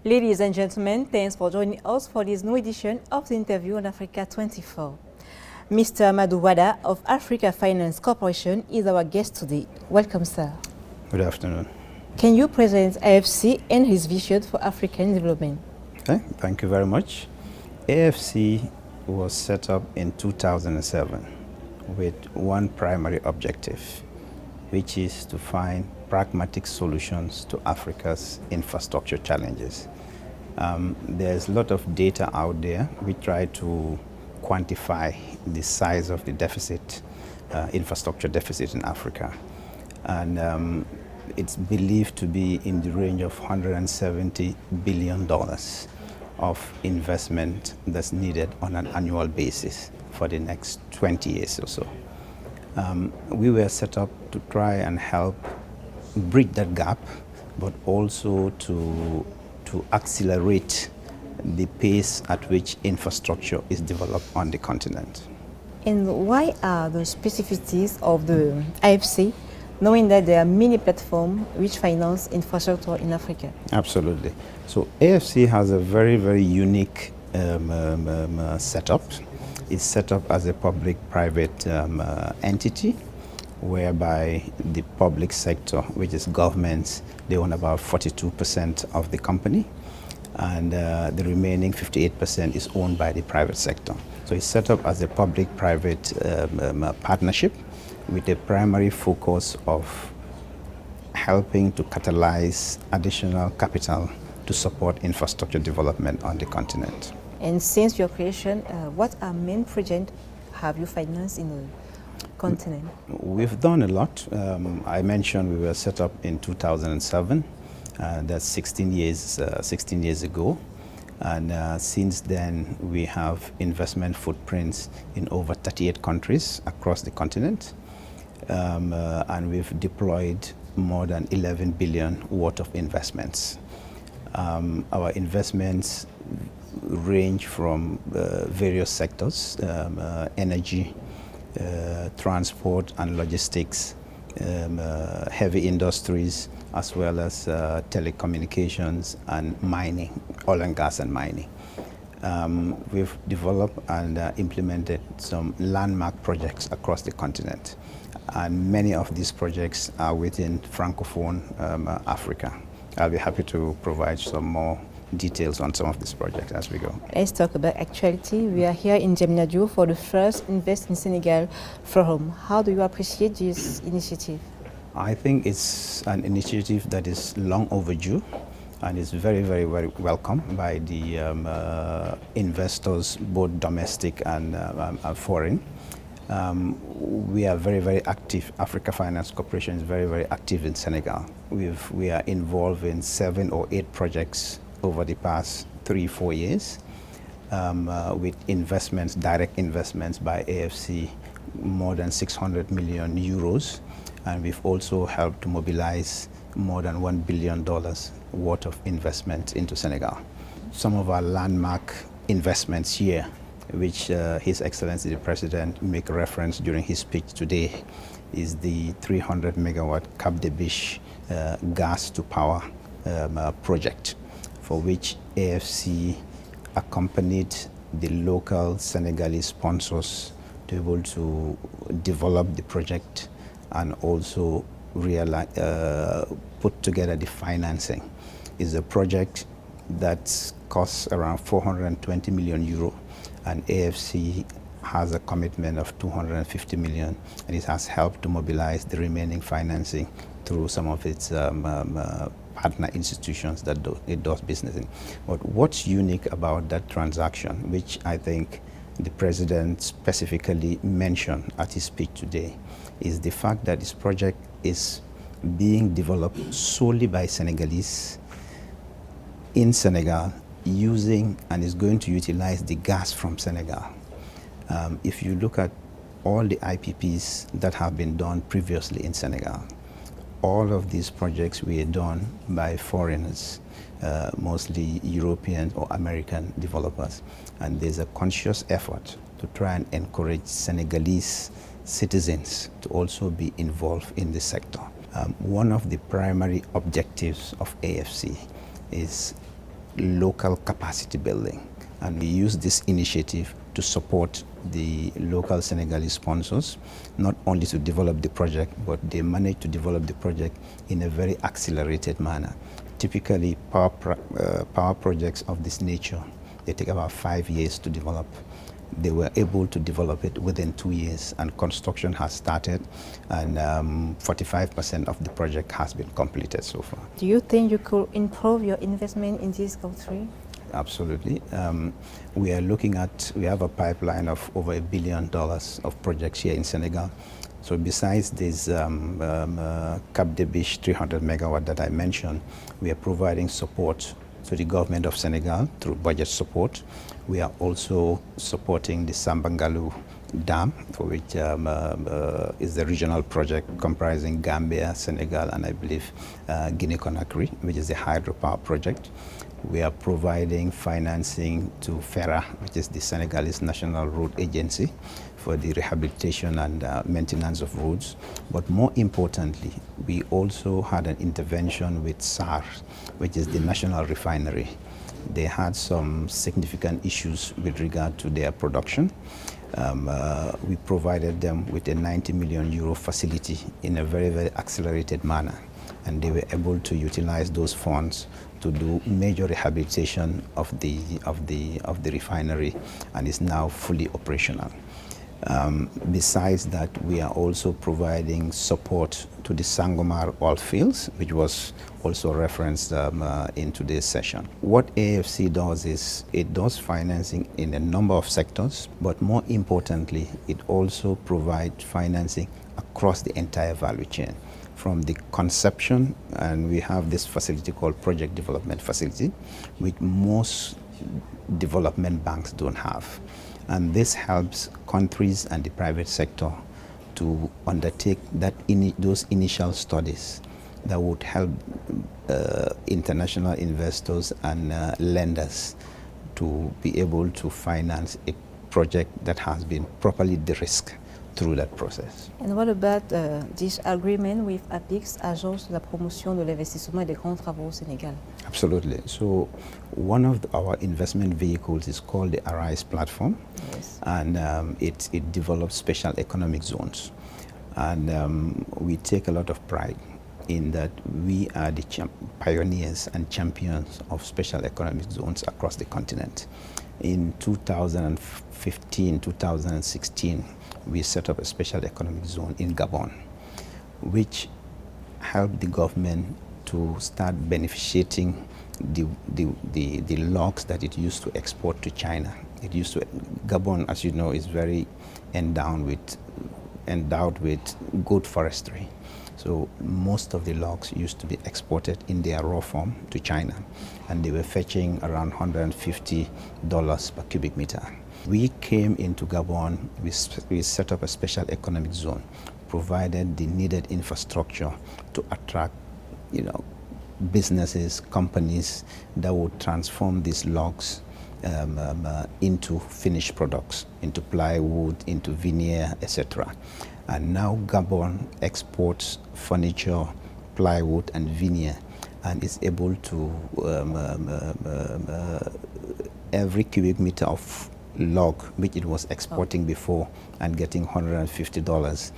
Ladies and gentlemen, thanks for joining us for this new edition of the interview on Africa 24. Mr. Amadou Wadda of Africa Finance Corporation is our guest today. Welcome, sir. Good afternoon. Can you present AFC and his vision for African development? Okay, thank you very much. AFC was set up in 2007 with one primary objective, which is to find pragmatic solutions to Africa's infrastructure challenges. There's a lot of data out there. We try to quantify the size of the deficit, infrastructure deficit in Africa. And it's believed to be in the range of $170 billion of investment that's needed on an annual basis for the next 20 years or so. We were set up to try and help bridge that gap, but also to accelerate the pace at which infrastructure is developed on the continent. And why are the specificities of the AFC, knowing that there are many platforms which finance infrastructure in Africa? Absolutely. So AFC has a very, very unique setup. It's set up as a public-private entity, whereby the public sector, which is governments, they own about 42% of the company, and the remaining 58% is owned by the private sector. So it's set up as a public-private partnership with a primary focus of helping to catalyze additional capital to support infrastructure development on the continent. And since your creation, what are main projects have you financed in the continent? We've done a lot. I mentioned we were set up in 2007. That's 16 years ago. And since then, we have investment footprints in over 38 countries across the continent. And we've deployed more than 11 billion worth of investments. Our investments range from various sectors, energy, transport and logistics, heavy industries, as well as telecommunications and mining, oil and gas and mining. We've developed and implemented some landmark projects across the continent, and many of these projects are within Francophone Africa. I'll be happy to provide some more details on some of these projects as we go. Let's talk about actuality. We are here in Diamniadio for the first Invest in Senegal forum. How do you appreciate this initiative? I think it's an initiative that is long overdue and is very, very, very welcome by the investors, both domestic and foreign. We are very, very active. Africa Finance Corporation is very, very active in Senegal. We are involved in 7 or 8 projects over the past 3-4 years, with investments, direct investments by AFC, more than 600 million euros. And we've also helped to mobilize more than $1 billion worth of investment into Senegal. Some of our landmark investments here, which His Excellency the President make reference during his speech today, is the 300 megawatt Cap de Biche gas to power project, for which AFC accompanied the local Senegalese sponsors to be able to develop the project and also put together the financing. It's a project that costs around 420 million euro, and AFC has a commitment of 250 million, and it has helped to mobilize the remaining financing through some of its partner institutions that it does business in. But what's unique about that transaction, which I think the President specifically mentioned at his speech today, is the fact that this project is being developed solely by Senegalese in Senegal, using and is going to utilize the gas from Senegal. If you look at all the IPPs that have been done previously in Senegal, all of these projects were done by foreigners, mostly European or American developers. And there's a conscious effort to try and encourage Senegalese citizens to also be involved in this sector. One of the primary objectives of AFC is local capacity building. And we use this initiative to support the local Senegalese sponsors, not only to develop the project, but they managed to develop the project in a very accelerated manner. Typically, power projects of this nature, they take about 5 years to develop. They were able to develop it within 2 years, and construction has started, and 45% of the project has been completed so far. Do you think you could improve your investment in this country? Absolutely. We have a pipeline of over $1 billion of projects here in Senegal. So besides this Cap de Biche 300 megawatt that I mentioned, we are providing support to the government of Senegal through budget support. We are also supporting the Sambangalu Dam, for which is the regional project comprising Gambia, Senegal, and I believe Guinea-Conakry, which is a hydropower project. We are providing financing to FERA, which is the Senegalese National Road Agency, for the rehabilitation and maintenance of roads. But more importantly, we also had an intervention with SAR, which is the national refinery. They had some significant issues with regard to their production. We provided them with a 90 million euro facility in a very, very accelerated manner. And they were able to utilize those funds to do major rehabilitation of the refinery, and is now fully operational. Besides that, we are also providing support to the Sangomar oil fields, which was also referenced in today's session. What AFC does is it does financing in a number of sectors, but more importantly, it also provides financing across the entire value chain. From the conception, and we have this facility called Project Development Facility, which most development banks don't have. And this helps countries and the private sector to undertake those initial studies that would help international investors and lenders to be able to finance a project that has been properly de-risked through that process. And what about this agreement with APIX, Agence de la Promotion de l'Investissement et des Grands Travaux au Sénégal? Absolutely. So one of our investment vehicles is called the Arise platform. Yes. And it develops special economic zones. And we take a lot of pride in that we are the pioneers and champions of special economic zones across the continent. In 2015, 2016, we set up a special economic zone in Gabon, which helped the government to start beneficiating the logs that it used to export to China. Gabon, as you know, is very endowed with good forestry. So most of the logs used to be exported in their raw form to China, and they were fetching around $150 per cubic meter. We came into Gabon, we set up a special economic zone, provided the needed infrastructure to attract, businesses, companies that would transform these logs into finished products, into plywood, into veneer, etc. And now Gabon exports furniture, plywood, and veneer, and is able to, every cubic meter of log which it was exporting before and getting $150,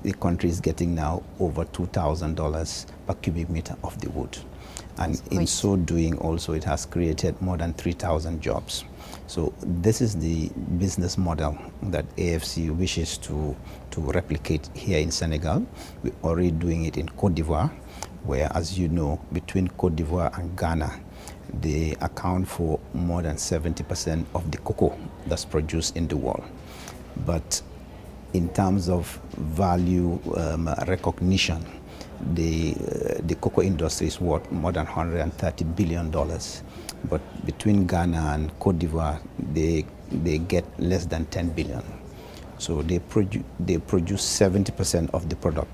the country is getting now over $2,000 per cubic meter of the wood. And in so doing also, it has created more than 3,000 jobs. So this is the business model that AFC wishes to replicate here in Senegal. We're already doing it in Côte d'Ivoire, where, as you know, between Côte d'Ivoire and Ghana, they account for more than 70% of the cocoa that's produced in the world. But in terms of value recognition, the cocoa industry is worth more than $130 billion. But between Ghana and Côte d'Ivoire, they get less than 10 billion. So they produce 70% of the product,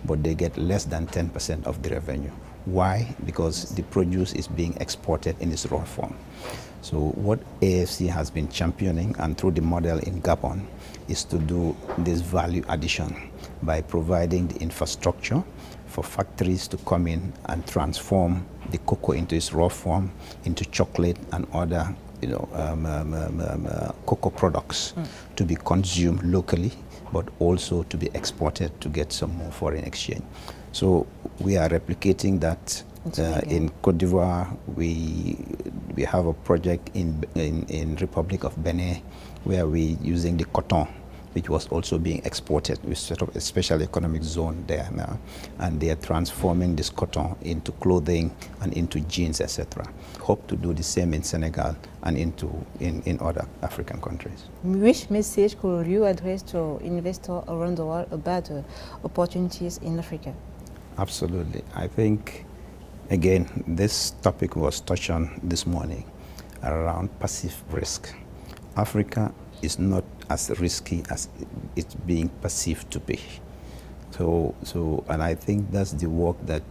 but they get less than 10% of the revenue. Why? Because the produce is being exported in its raw form. So what AFC has been championing, and through the model in Gabon, is to do this value addition by providing the infrastructure, for factories to come in and transform the cocoa into its raw form, into chocolate and other cocoa products to be consumed locally, but also to be exported to get some more foreign exchange. So we are replicating that in Côte d'Ivoire. We have a project in Republic of Benin where we're using the cotton, which was also being exported. We set up a special economic zone there now, and they are transforming this cotton into clothing and into jeans, etc. Hope to do the same in Senegal and in other African countries. Which message could you address to investors around the world about opportunities in Africa? Absolutely. I think, again, this topic was touched on this morning around passive risk. Africa is not as risky as it's being perceived to be. And I think that's the work that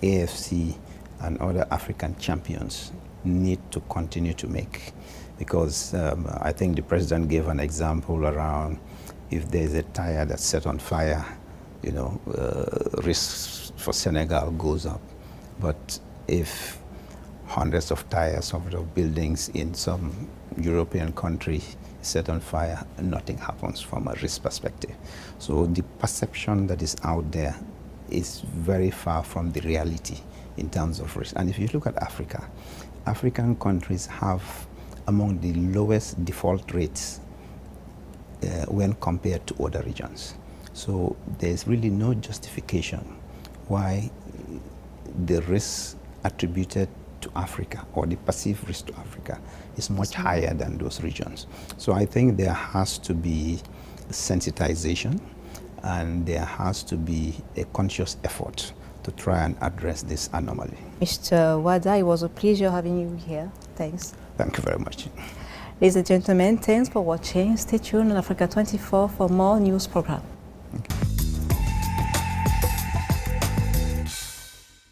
AFC and other African champions need to continue to make, because I think the president gave an example around if there's a tire that's set on fire, risks for Senegal goes up. But if hundreds of tires of buildings in some European country set on fire, nothing happens from a risk perspective. So the perception that is out there is very far from the reality in terms of risk. And if you look at Africa, African countries have among the lowest default rates when compared to other regions. So there's really no justification why the risks attributed to Africa, or the perceived risk to Africa, is much higher than those regions. So I think there has to be sensitization, and there has to be a conscious effort to try and address this anomaly. Mr. Wadda, it was a pleasure having you here. Thanks. Thank you very much. Ladies and gentlemen, thanks for watching. Stay tuned on Africa 24 for more news programs.